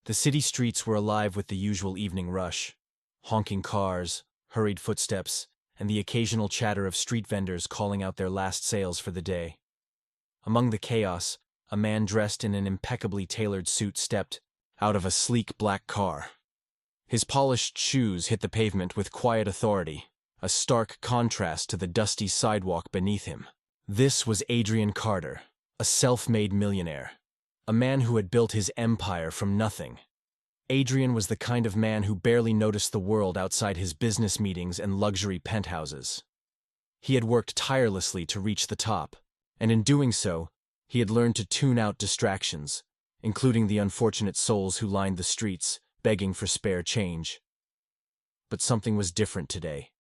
The city streets were alive with the usual evening rush. Honking cars, hurried footsteps, and the occasional chatter of street vendors calling out their last sales for the day. Among the chaos, a man dressed in an impeccably tailored suit stepped out of a sleek black car. His polished shoes hit the pavement with quiet authority, a stark contrast to the dusty sidewalk beneath him. This was Adrian Carter, a self-made millionaire, a man who had built his empire from nothing. Adrian was the kind of man who barely noticed the world outside his business meetings and luxury penthouses. He had worked tirelessly to reach the top, and in doing so, he had learned to tune out distractions, including the unfortunate souls who lined the streets, begging for spare change. But something was different today.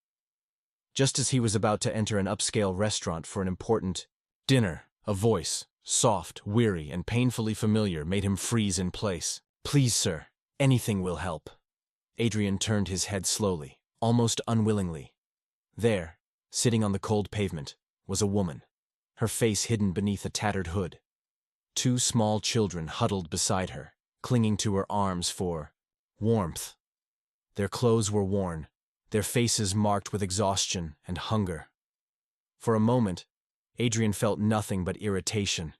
Just as he was about to enter an upscale restaurant for an important dinner, a voice, soft, weary, and painfully familiar, made him freeze in place. "Please, sir, anything will help." Adrian turned his head slowly, almost unwillingly. There, sitting on the cold pavement, was a woman, her face hidden beneath a tattered hood. Two small children huddled beside her, clinging to her arms for warmth. Their clothes were worn, their faces marked with exhaustion and hunger. For a moment, Adrian felt nothing but irritation.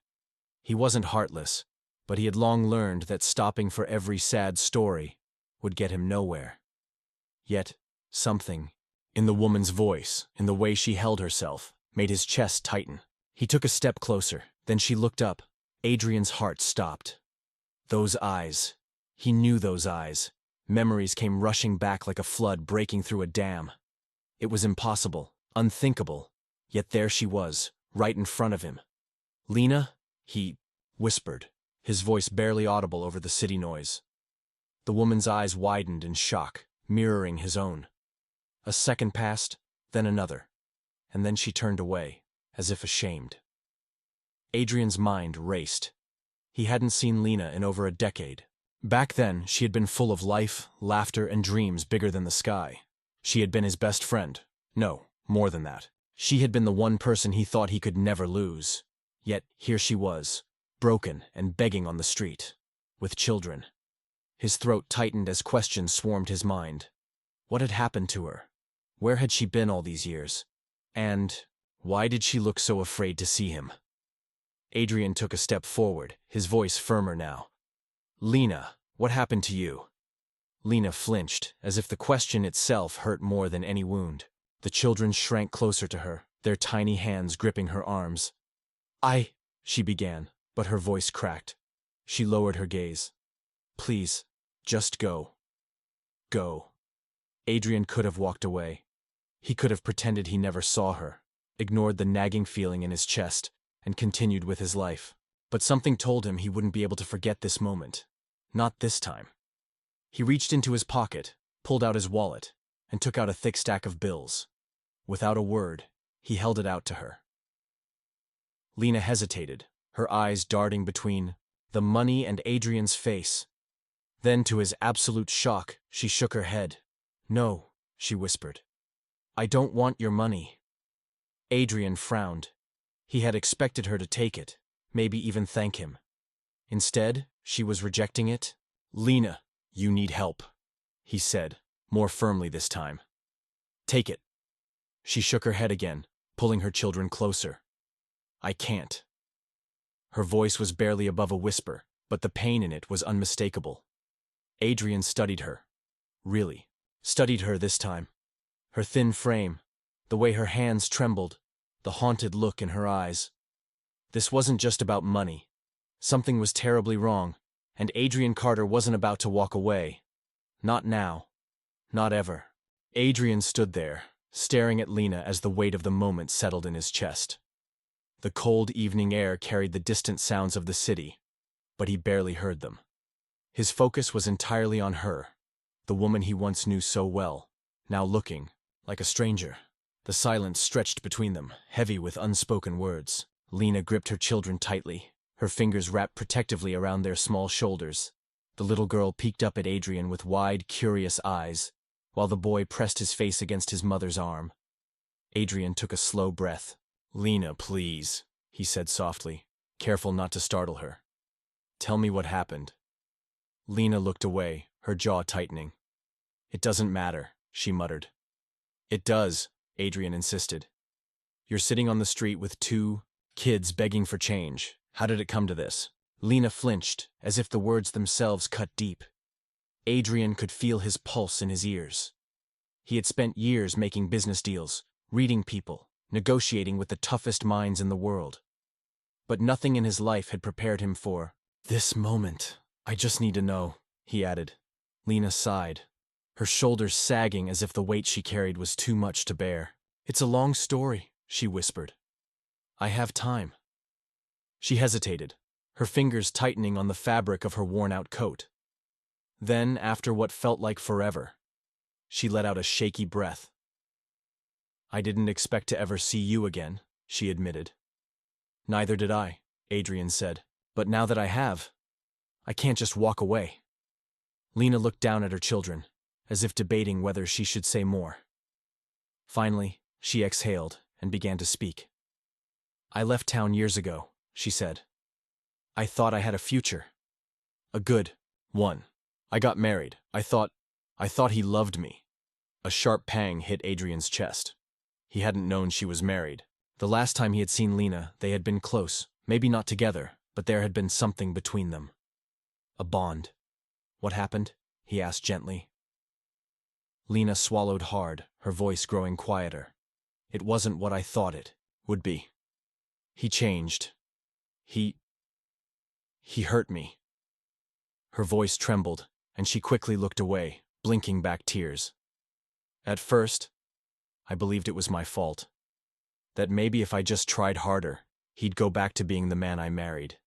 He wasn't heartless, but he had long learned that stopping for every sad story would get him nowhere. Yet, something, in the woman's voice, in the way she held herself, made his chest tighten. He took a step closer, then she looked up. Adrian's heart stopped. Those eyes. He knew those eyes. Memories came rushing back like a flood breaking through a dam. It was impossible, unthinkable, yet there she was, right in front of him. "Lena?" he whispered, his voice barely audible over the city noise. The woman's eyes widened in shock, mirroring his own. A second passed, then another, and then she turned away, as if ashamed. Adrian's mind raced. He hadn't seen Lena in over a decade. Back then, she had been full of life, laughter, and dreams bigger than the sky. She had been his best friend. No, more than that. She had been the one person he thought he could never lose. Yet here she was, broken and begging on the street, with children. His throat tightened as questions swarmed his mind. What had happened to her? Where had she been all these years? And why did she look so afraid to see him? Adrian took a step forward, his voice firmer now. "Lena, what happened to you?" Lena flinched, as if the question itself hurt more than any wound. The children shrank closer to her, their tiny hands gripping her arms. She began, but her voice cracked. She lowered her gaze. "Please, just go. Go." Adrian could have walked away. He could have pretended he never saw her, ignored the nagging feeling in his chest, and continued with his life. But something told him he wouldn't be able to forget this moment. Not this time. He reached into his pocket, pulled out his wallet, and took out a thick stack of bills. Without a word, he held it out to her. Lena hesitated, her eyes darting between the money and Adrian's face. Then, to his absolute shock, she shook her head. "No," she whispered. "I don't want your money." Adrian frowned. He had expected her to take it, maybe even thank him. Instead, she was rejecting it. "Lena, you need help," he said, more firmly this time. "Take it." She shook her head again, pulling her children closer. "I can't." Her voice was barely above a whisper, but the pain in it was unmistakable. Adrian studied her. Really, studied her this time. Her thin frame, the way her hands trembled, the haunted look in her eyes. This wasn't just about money. Something was terribly wrong, and Adrian Carter wasn't about to walk away. Not now. Not ever. Adrian stood there, staring at Lena as the weight of the moment settled in his chest. The cold evening air carried the distant sounds of the city, but he barely heard them. His focus was entirely on her, the woman he once knew so well, now looking like a stranger. The silence stretched between them, heavy with unspoken words. Lena gripped her children tightly, her fingers wrapped protectively around their small shoulders. The little girl peeked up at Adrian with wide, curious eyes, while the boy pressed his face against his mother's arm. Adrian took a slow breath. "Lena, please," he said softly, careful not to startle her. "Tell me what happened." Lena looked away, her jaw tightening. It doesn't matter, she muttered. It does, Adrian insisted. You're sitting on the street with 2 kids begging for change. How did it come to this? Lena flinched, as if the words themselves cut deep. Adrian could feel his pulse in his ears. He had spent years making business deals, reading people, negotiating with the toughest minds in the world. But nothing in his life had prepared him for this moment. I just need to know, he added. Lena sighed, her shoulders sagging as if the weight she carried was too much to bear. It's a long story, she whispered. I have time. She hesitated, her fingers tightening on the fabric of her worn-out coat. Then, after what felt like forever, she let out a shaky breath. I didn't expect to ever see you again, she admitted. Neither did I, Adrian said. But now that I have, I can't just walk away. Lena looked down at her children, as if debating whether she should say more. Finally, she exhaled and began to speak. I left town years ago, she said. I thought I had a future. A good one. I got married. I thought he loved me. A sharp pang hit Adrian's chest. He hadn't known she was married. The last time he had seen Lena, they had been close, maybe not together, but there had been something between them. A bond. What happened? He asked gently. Lena swallowed hard, her voice growing quieter. It wasn't what I thought it would be. He changed. He hurt me. Her voice trembled, and she quickly looked away, blinking back tears. At first, I believed it was my fault. That maybe if I just tried harder, he'd go back to being the man I married.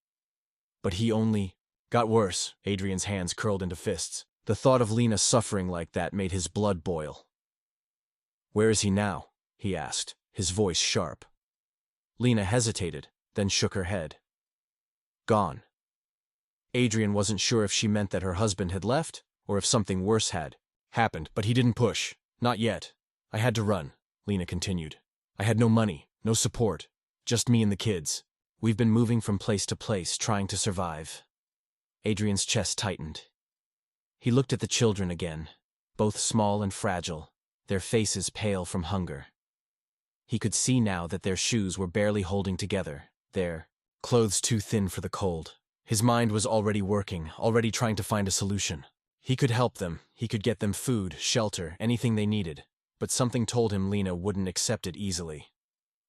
But he only got worse. Adrian's hands curled into fists. The thought of Lena suffering like that made his blood boil. Where is he now? He asked, his voice sharp. Lena hesitated, then shook her head. Gone. Adrian wasn't sure if she meant that her husband had left, or if something worse had happened, but he didn't push. Not yet. I had to run, Lena continued. I had no money, no support, just me and the kids. We've been moving from place to place, trying to survive. Adrian's chest tightened. He looked at the children again, both small and fragile, their faces pale from hunger. He could see now that their shoes were barely holding together, their clothes too thin for the cold. His mind was already working, already trying to find a solution. He could help them, he could get them food, shelter, anything they needed, but something told him Lena wouldn't accept it easily.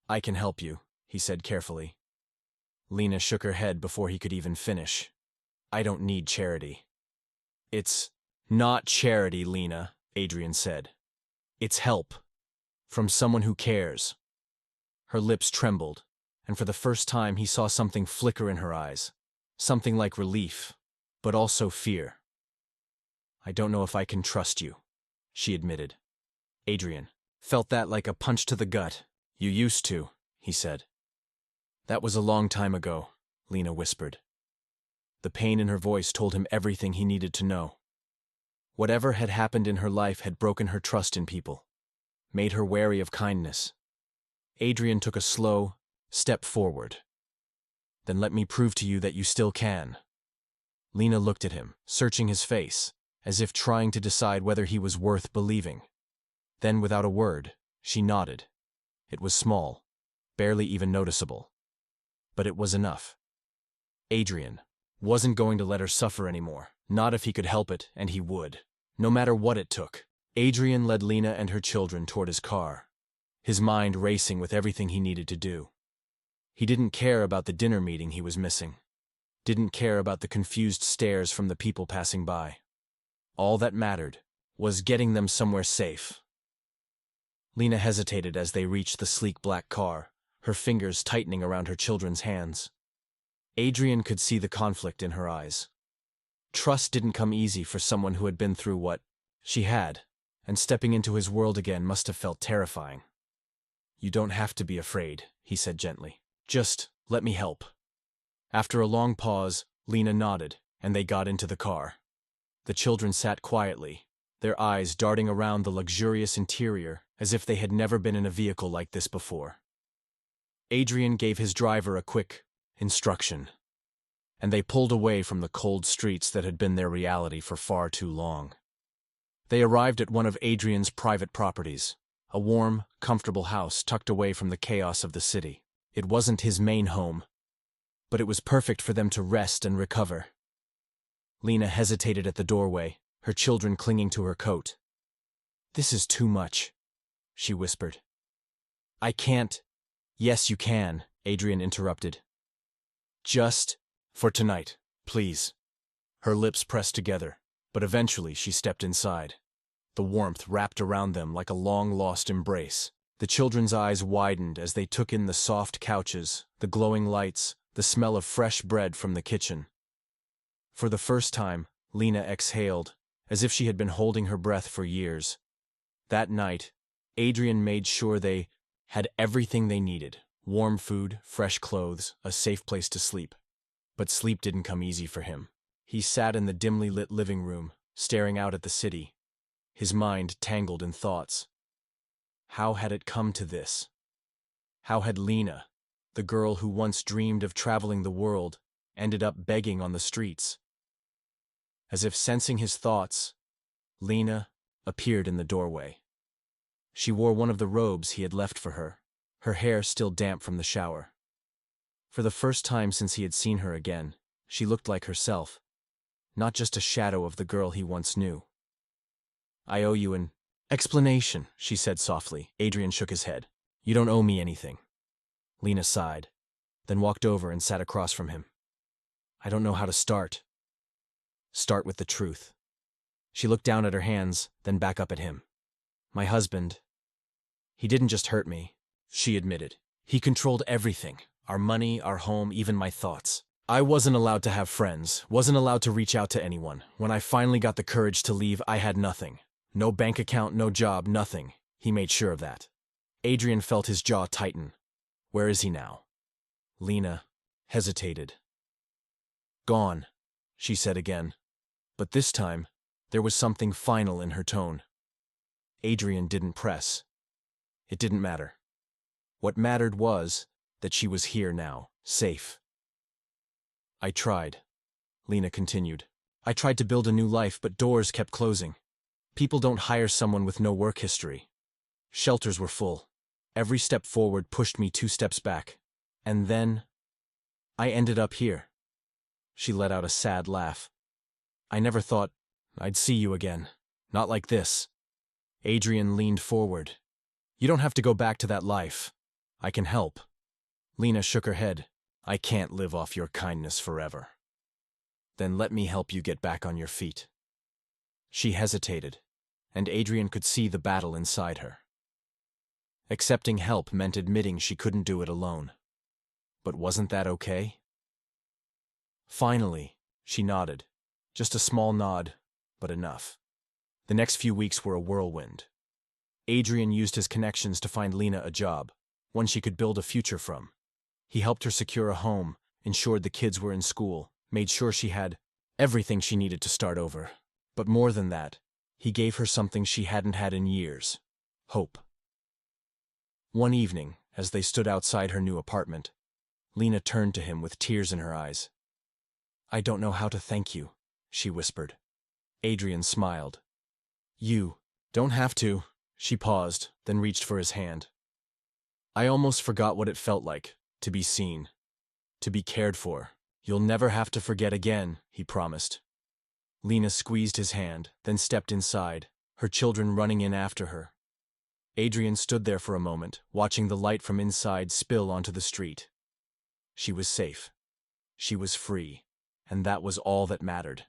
I can help you, he said carefully. Lena shook her head before he could even finish. I don't need charity. It's not charity, Lena, Adrian said. It's help. From someone who cares. Her lips trembled, and for the first time he saw something flicker in her eyes. Something like relief, but also fear. I don't know if I can trust you, she admitted. Adrian felt that like a punch to the gut. You used to, he said. That was a long time ago, Lena whispered. The pain in her voice told him everything he needed to know. Whatever had happened in her life had broken her trust in people, made her wary of kindness. Adrian took a slow step forward. Then let me prove to you that you still can. Lena looked at him, searching his face, as if trying to decide whether he was worth believing. Then, without a word, she nodded. It was small, barely even noticeable. But it was enough. Adrian wasn't going to let her suffer anymore, not if he could help it, and he would. No matter what it took. Adrian led Lena and her children toward his car, his mind racing with everything he needed to do. He didn't care about the dinner meeting he was missing. Didn't care about the confused stares from the people passing by. All that mattered was getting them somewhere safe. Lena hesitated as they reached the sleek black car, her fingers tightening around her children's hands. Adrian could see the conflict in her eyes. Trust didn't come easy for someone who had been through what she had, and stepping into his world again must have felt terrifying. You don't have to be afraid, he said gently. Just let me help. After a long pause, Lena nodded, and they got into the car. The children sat quietly, their eyes darting around the luxurious interior as if they had never been in a vehicle like this before. Adrian gave his driver a quick instruction. and they pulled away from the cold streets that had been their reality for far too long. They arrived at one of Adrian's private properties, a warm, comfortable house tucked away from the chaos of the city. It wasn't his main home, but it was perfect for them to rest and recover. Lena hesitated at the doorway, her children clinging to her coat. "This is too much," she whispered. "I can't." "Yes, you can," Adrian interrupted. "Just for tonight, please." Her lips pressed together, but eventually she stepped inside. The warmth wrapped around them like a long-lost embrace. The children's eyes widened as they took in the soft couches, the glowing lights, the smell of fresh bread from the kitchen. For the first time, Lena exhaled, as if she had been holding her breath for years. That night, Adrian made sure they had everything they needed: warm food, fresh clothes, a safe place to sleep. But sleep didn't come easy for him. He sat in the dimly lit living room, staring out at the city, his mind tangled in thoughts. How had it come to this? How had Lena, the girl who once dreamed of traveling the world, ended up begging on the streets? As if sensing his thoughts, Lena appeared in the doorway. She wore one of the robes he had left for her hair still damp from the shower. For the first time since he had seen her again, she looked like herself, not just a shadow of the girl he once knew. "I owe you an explanation," she said softly. Adrian shook his head. "You don't owe me anything." Lena sighed, then walked over and sat across from him. "I don't know how to start." "Start with the truth." She looked down at her hands, then back up at him. "My husband, he didn't just hurt me," she admitted. "He controlled everything. Our money, our home, even my thoughts. I wasn't allowed to have friends, wasn't allowed to reach out to anyone. When I finally got the courage to leave, I had nothing. No bank account, no job, nothing. He made sure of that." Adrian felt his jaw tighten. "Where is he now?" Lena hesitated. "Gone," she said again. But this time, there was something final in her tone. Adrian didn't press. It didn't matter. What mattered was that she was here now, safe. "I tried," Lena continued. "I tried to build a new life, but doors kept closing. People don't hire someone with no work history. Shelters were full. Every step forward pushed me 2 steps back. And then I ended up here." She let out a sad laugh. "I never thought I'd see you again. Not like this." Adrian leaned forward. "You don't have to go back to that life. I can help." Lena shook her head. "I can't live off your kindness forever." "Then let me help you get back on your feet." She hesitated, and Adrian could see the battle inside her. Accepting help meant admitting she couldn't do it alone. But wasn't that okay? Finally, she nodded. Just a small nod, but enough. The next few weeks were a whirlwind. Adrian used his connections to find Lena a job, one she could build a future from. He helped her secure a home, ensured the kids were in school, made sure she had everything she needed to start over. But more than that, he gave her something she hadn't had in years: hope. One evening, as they stood outside her new apartment, Lena turned to him with tears in her eyes. "I don't know how to thank you," she whispered. Adrian smiled. "You don't have to." She paused, then reached for his hand. "I almost forgot what it felt like, to be seen, to be cared for." "You'll never have to forget again," he promised. Lena squeezed his hand, then stepped inside, her children running in after her. Adrian stood there for a moment, watching the light from inside spill onto the street. She was safe. She was free, and that was all that mattered.